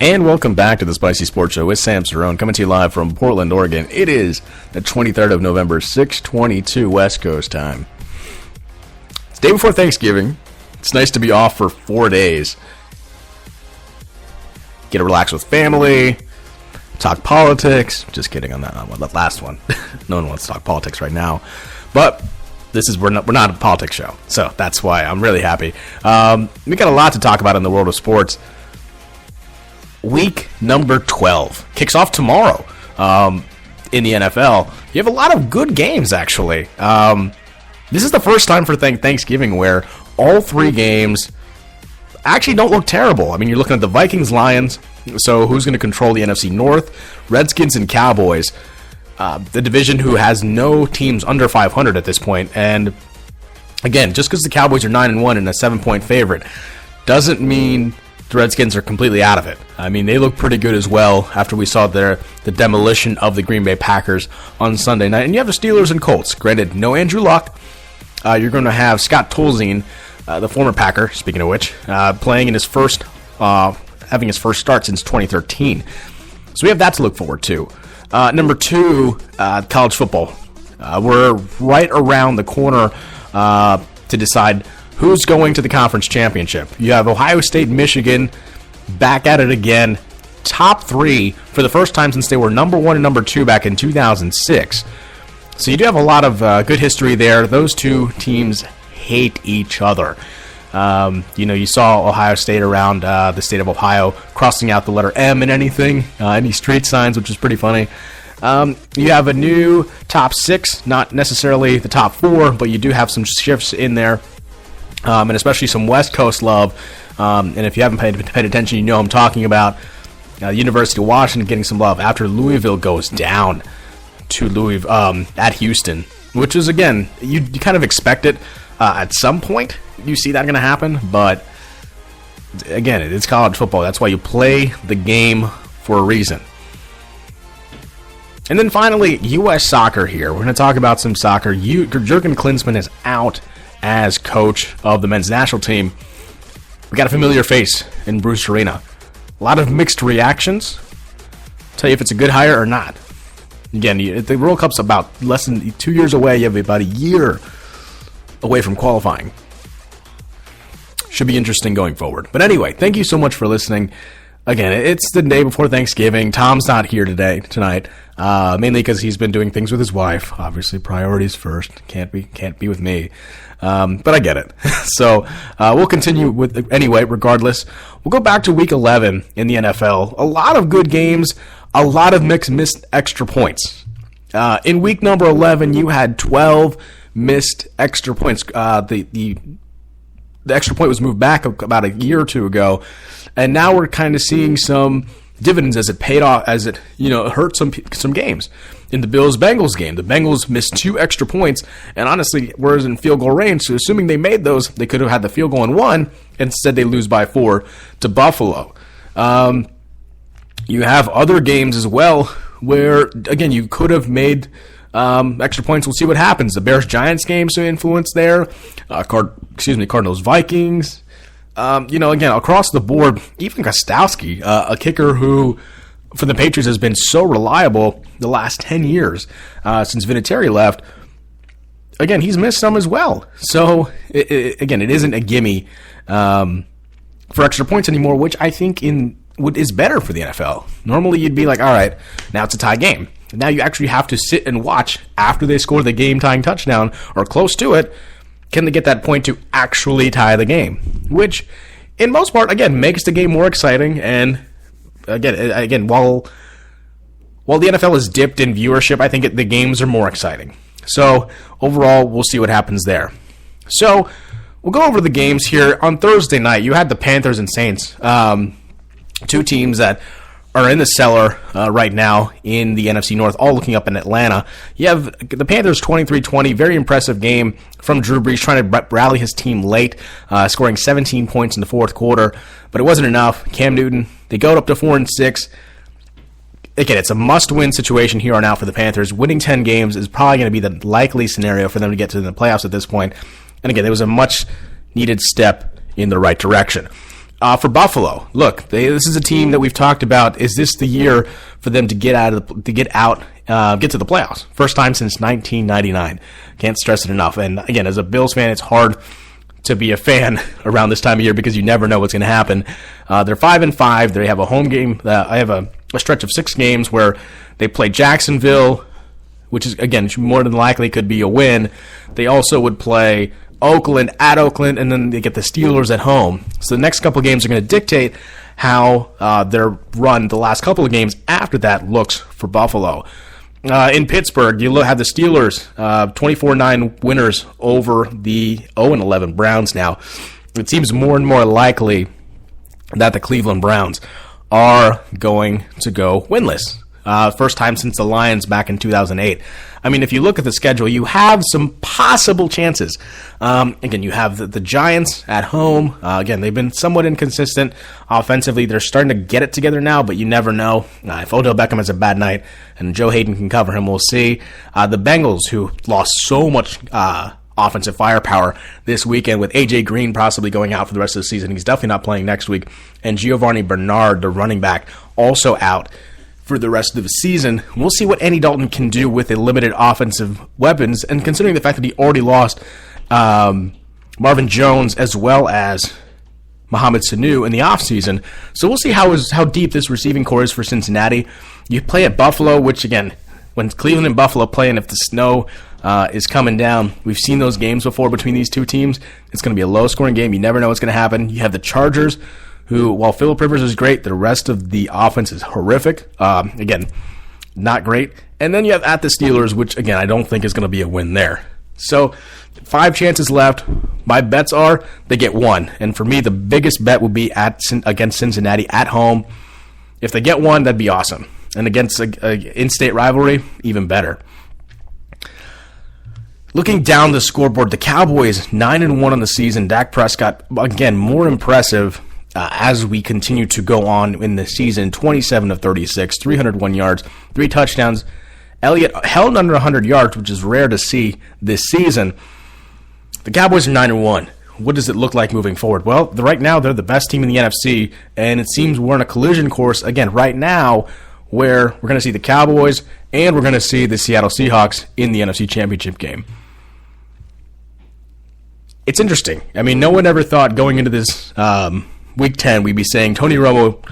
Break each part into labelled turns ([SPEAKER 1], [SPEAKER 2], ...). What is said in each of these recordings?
[SPEAKER 1] And welcome back to the Spicy Sports Show with Sam Cerrone, coming to you live from Portland, Oregon. It is the 23rd of November, 6:22 West Coast time. It's the day before Thanksgiving. It's nice to be off for 4 days. Get to relax with family, talk politics. Just kidding on that last one. No one wants to talk politics right now. But we're not a politics show, so that's why I'm really happy. We got a lot to talk about in the world of sports. Week number 12 kicks off tomorrow in the NFL. You have a lot of good games, actually. This is the first time for Thanksgiving where all three games actually don't look terrible. I mean, you're looking at the Vikings-Lions, so who's going to control the NFC North? Redskins and Cowboys, the division who has no teams under 500 at this point. And again, just because the Cowboys are 9-1 and a 7-point favorite doesn't mean the Redskins are completely out of it. I mean, they look pretty good as well after we saw the demolition of the Green Bay Packers on Sunday night. And you have the Steelers and Colts. Granted, no Andrew Luck. You're going to have Scott Tolzien, the former Packer, speaking of which, playing in his first, having his first start since 2013. So we have that to look forward to. Number two, college football. We're right around the corner to decide who's going to the conference championship. You have Ohio State, Michigan, back at it again. Top three for the first time since they were number one and number two back in 2006. So you do have a lot of good history there. Those two teams hate each other. You saw Ohio State around the state of Ohio crossing out the letter M in anything, any street signs, which is pretty funny. You have a new top six, not necessarily the top four, but you do have some shifts in there. And especially some West Coast love. And if you haven't paid attention, you know I'm talking about University of Washington getting some love after Louisville goes down to at Houston, which is, again, you kind of expect it at some point. You see that going to happen, but again, it's college football. That's why you play the game for a reason. And then finally, U.S. soccer here. We're going to talk about some soccer. Jurgen Klinsmann is out as coach of the men's national team. We got a familiar face in Bruce Arena. A lot of mixed reactions. Tell you if it's a good hire or not. Again, the World Cup's about less than 2 years away. You have about a year away from qualifying. Should be interesting going forward. But anyway, thank you so much for listening. Again, it's the day before Thanksgiving. Tom's not here tonight, mainly because he's been doing things with his wife. Obviously, priorities first. Can't be with me. But I get it. So we'll continue with anyway. Regardless, we'll go back to Week 11 in the NFL. A lot of good games. A lot of missed extra points. In week number 11, you had 12 missed extra points. The extra point was moved back about a year or two ago, and now we're kind of seeing some dividends as it paid off, as it hurt some games. In the Bills-Bengals game, the Bengals missed 2 extra points, and honestly, whereas in field goal range, so assuming they made those, they could have had the field goal and won. Instead, they lose by 4 to Buffalo. You have other games as well where, again, you could have made extra points. We'll see what happens. The Bears-Giants game, some influence there. Cardinals-Vikings. Again, across the board, even Gostowski, a kicker who, for the Patriots, has been so reliable the last 10 years since Vinatieri left. Again, he's missed some as well. So, it isn't a gimme for extra points anymore, which I think is better for the NFL. Normally, you'd be like, all right, now it's a tie game. Now you actually have to sit and watch after they score the game-tying touchdown or close to it. Can they get that point to actually tie the game? Which, in most part, again, makes the game more exciting. And again, while the NFL is dipped in viewership, I think the games are more exciting. So overall, we'll see what happens there. So we'll go over the games here. On Thursday night, you had the Panthers and Saints, two teams that are in the cellar right now in the NFC North, all looking up in Atlanta. You have the Panthers 23-20, very impressive game from Drew Brees, trying to rally his team late, scoring 17 points in the fourth quarter, but it wasn't enough. Cam Newton, they go up to 4-6. Again, it's a must-win situation here on out for the Panthers. Winning 10 games is probably going to be the likely scenario for them to get to the playoffs at this point. And again, it was a much-needed step in the right direction. For Buffalo, look, this is a team that we've talked about. Is this the year for them to get to the playoffs? First time since 1999. Can't stress it enough. And again, as a Bills fan, it's hard to be a fan around this time of year because you never know what's going to happen. They're 5-5. They have a home game. I have a stretch of 6 games where they play Jacksonville, which is, again, more than likely could be a win. They also would play Oakland at Oakland, and then they get the Steelers at home. So the next couple of games are going to dictate how their run the last couple of games after that looks for Buffalo. In Pittsburgh, you have the Steelers, 24-9 winners over the 0-11 Browns now. It seems more and more likely that the Cleveland Browns are going to go winless. First time since the Lions back in 2008. I mean, if you look at the schedule, you have some possible chances. Again, you have the Giants at home. Again, they've been somewhat inconsistent offensively. They're starting to get it together now, but you never know. If Odell Beckham has a bad night and Joe Hayden can cover him, we'll see. The Bengals, who lost so much offensive firepower this weekend with A.J. Green possibly going out for the rest of the season. He's definitely not playing next week. And Giovanni Bernard, the running back, also out for the rest of the season. We'll see what Andy Dalton can do with a limited offensive weapons, and considering the fact that he already lost Marvin Jones as well as Mohamed Sanu in the offseason. So we'll see how deep this receiving core is for Cincinnati. You play at Buffalo, which, again, when Cleveland and Buffalo play, and if the snow is coming down, we've seen those games before between these two teams. It's going to be a low-scoring game. You never know what's going to happen. You have the Chargers, who, while Phillip Rivers is great, the rest of the offense is horrific. Again, not great. And then you have at the Steelers, which, again, I don't think is going to be a win there. So 5 chances left. My bets are they get 1. And for me, the biggest bet would be against Cincinnati at home. If they get 1, that'd be awesome. And against an in-state rivalry, even better. Looking down the scoreboard, the Cowboys 9-1 on the season. Dak Prescott, again, more impressive as we continue to go on in the season. 27 of 36, 301 yards, 3 touchdowns. Elliott held under 100 yards, which is rare to see this season. The Cowboys are 9-1. What does it look like moving forward? Well, right now they're the best team in the NFC, and it seems we're in a collision course again right now where we're going to see the Cowboys and we're going to see the Seattle Seahawks in the NFC Championship game. It's interesting. I mean, no one ever thought going into this Week 10, we'd be saying Tony Romo,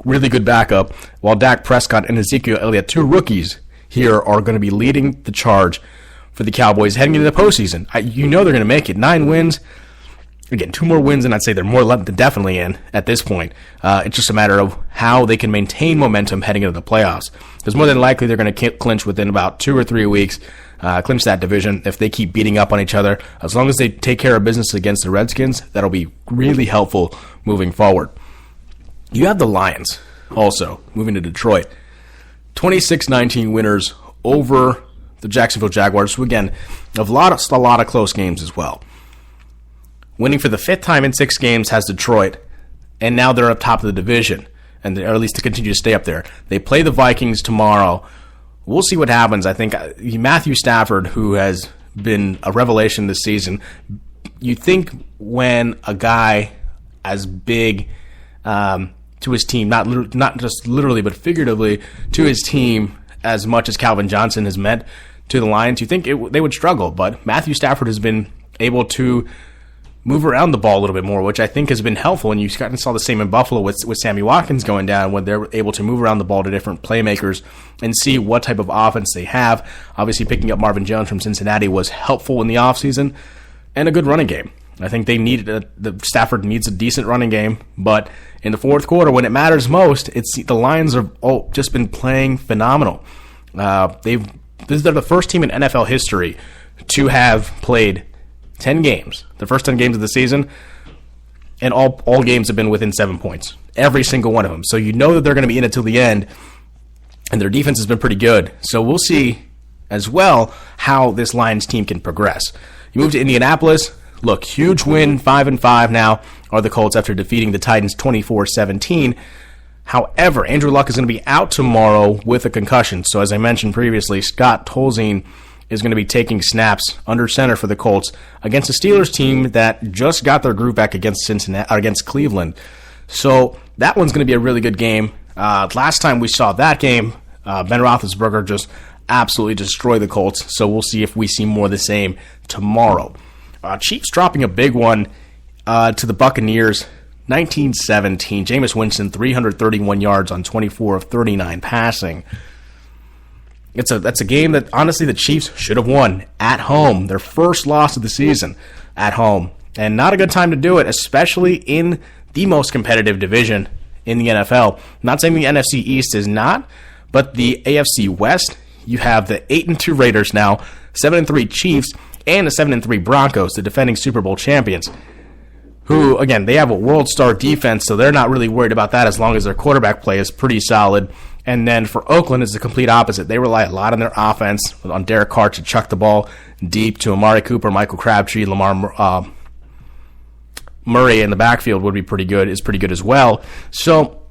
[SPEAKER 1] really good backup, while Dak Prescott and Ezekiel Elliott, 2 rookies here, are going to be leading the charge for the Cowboys heading into the postseason. You know they're going to make it. 9 wins. Again, 2 more wins, and I'd say they're more than definitely in at this point. It's just a matter of how they can maintain momentum heading into the playoffs. Because more than likely they're going to clinch within about 2 or 3 weeks, clinch that division if they keep beating up on each other. As long as they take care of business against the Redskins, that'll be really helpful moving forward. You have the Lions also moving to Detroit. 26-19 winners over the Jacksonville Jaguars, who again have lost a lot of close games as well. Winning for the 5th time in 6 games has Detroit, and now they're up top of the division, or at least to continue to stay up there. They play the Vikings tomorrow. We'll see what happens. I think Matthew Stafford, who has been a revelation this season, you think when a guy as big to his team, not just literally but figuratively to his team as much as Calvin Johnson has meant to the Lions, you think they would struggle. But Matthew Stafford has been able to move around the ball a little bit more, which I think has been helpful. And you saw the same in Buffalo with Sammy Watkins going down, when they're able to move around the ball to different playmakers and see what type of offense they have. Obviously, picking up Marvin Jones from Cincinnati was helpful in the offseason, and a good running game. I think they Stafford needs a decent running game, but in the fourth quarter, when it matters most, the Lions have just been playing phenomenal. They're the first team in NFL history to have played 10 games, the first 10 games of the season, and all games have been within 7 points. Every single one of them. So you know that they're going to be in it till the end, and their defense has been pretty good. So we'll see as well how this Lions team can progress. You move to Indianapolis. Look, huge win, 5-5 now are the Colts after defeating the Titans 24-17. However, Andrew Luck is going to be out tomorrow with a concussion. So as I mentioned previously, Scott Tolzien is going to be taking snaps under center for the Colts against a Steelers team that just got their groove back against Cleveland. So that one's going to be a really good game. Last time we saw that game, Ben Roethlisberger just absolutely destroy the Colts, so we'll see if we see more of the same tomorrow. Chiefs dropping a big one to the Buccaneers, 19-17. Jameis Winston, 331 yards on 24 of 39 passing. That's a game that, honestly, the Chiefs should have won at home. Their first loss of the season at home. And not a good time to do it, especially in the most competitive division in the NFL. Not saying the NFC East is not, but the AFC West, you have the 8-2 Raiders now, 7-3 Chiefs, and the 7-3 Broncos, the defending Super Bowl champions, who, again, they have a world-star defense, so they're not really worried about that as long as their quarterback play is pretty solid. And then for Oakland, it's the complete opposite. They rely a lot on their offense, on Derek Carr to chuck the ball deep to Amari Cooper, Michael Crabtree, Lamar Murray in the backfield would be pretty good, is pretty good as well. So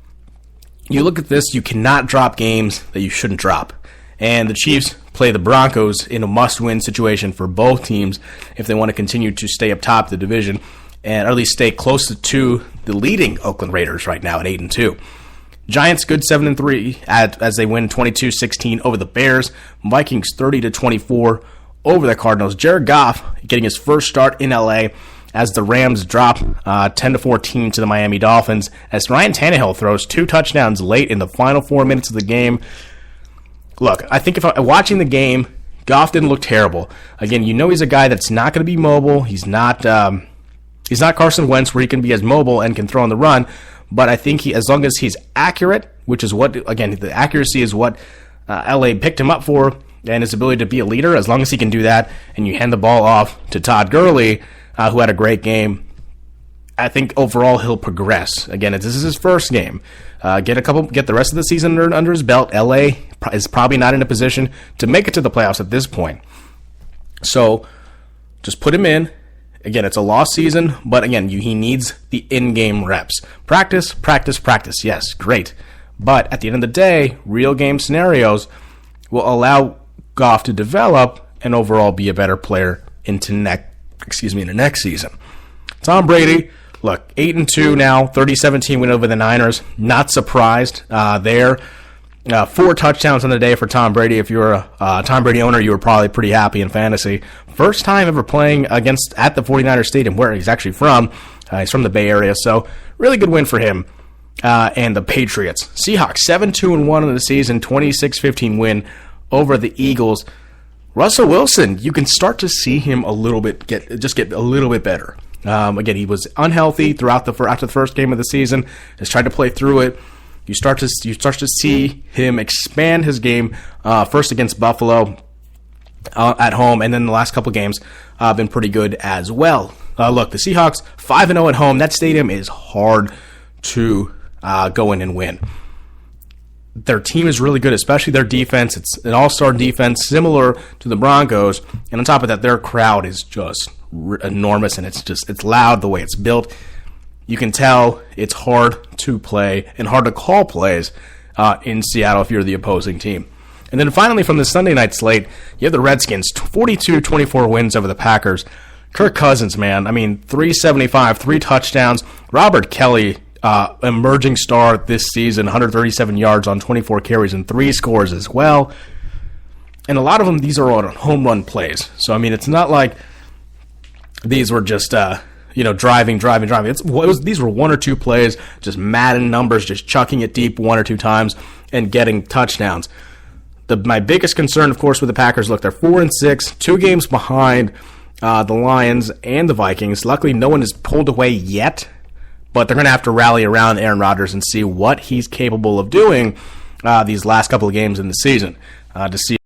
[SPEAKER 1] you look at this, you cannot drop games that you shouldn't drop. And the Chiefs play the Broncos in a must-win situation for both teams if they want to continue to stay up top of the division, and or at least stay close to the leading Oakland Raiders right now at 8-2. Giants good 7-3 as they win 22-16 over the Bears. Vikings 30-24 over the Cardinals. Jared Goff getting his first start in LA as the Rams drop 10-14 to the Miami Dolphins. As Ryan Tannehill throws 2 touchdowns late in the final 4 minutes of the game. Look, I think if I'm watching the game, Goff didn't look terrible. Again, you know he's a guy that's not going to be mobile. He's not Carson Wentz where he can be as mobile and can throw on the run. But I think as long as he's accurate, which is what, again, the accuracy is what LA picked him up for, and his ability to be a leader, as long as he can do that, and you hand the ball off to Todd Gurley, who had a great game, I think overall he'll progress. Again, this is his first game. Get the rest of the season under his belt. LA is probably not in a position to make it to the playoffs at this point. So just put him in. Again, it's a lost season, but again, he needs the in-game reps. Practice. Yes, great. But at the end of the day, real game scenarios will allow Goff to develop and overall be a better player in the next season. Tom Brady, look, 8-2 now, 30-17 win over the Niners. Not surprised there. 4 touchdowns on the day for Tom Brady. If you're a Tom Brady owner, you were probably pretty happy in fantasy. First time ever playing at the 49ers Stadium, where he's actually from. He's from the Bay Area, so really good win for him. And the Patriots. Seahawks, 7-2-1 in the season, 26-15 win over the Eagles. Russell Wilson, you can start to see him get a little bit better. Again, he was unhealthy after the first game of the season. Has tried to play through it. You start to see him expand his game. First against Buffalo at home, and then the last couple games been pretty good as well. Look, the Seahawks 5-0 at home. That stadium is hard to go in and win. Their team is really good, especially their defense. It's an all-star defense, similar to the Broncos. And on top of that, their crowd is just enormous, and it's loud the way it's built. You can tell it's hard to play and hard to call plays in Seattle if you're the opposing team. And then finally, from the Sunday night slate, you have the Redskins, 42-24 wins over the Packers. Kirk Cousins, man, 375, 3 touchdowns. Robert Kelly, emerging star this season, 137 yards on 24 carries and 3 scores as well. And a lot of them, these are on home run plays. So, it's not like these were just, driving. These were 1 or 2 plays, just Madden numbers, just chucking it deep 1 or 2 times and getting touchdowns. My biggest concern, of course, with the Packers, look, they're 4-6, 2 games behind the Lions and the Vikings. Luckily, no one is pulled away yet, but they're going to have to rally around Aaron Rodgers and see what he's capable of doing these last couple of games in the season to see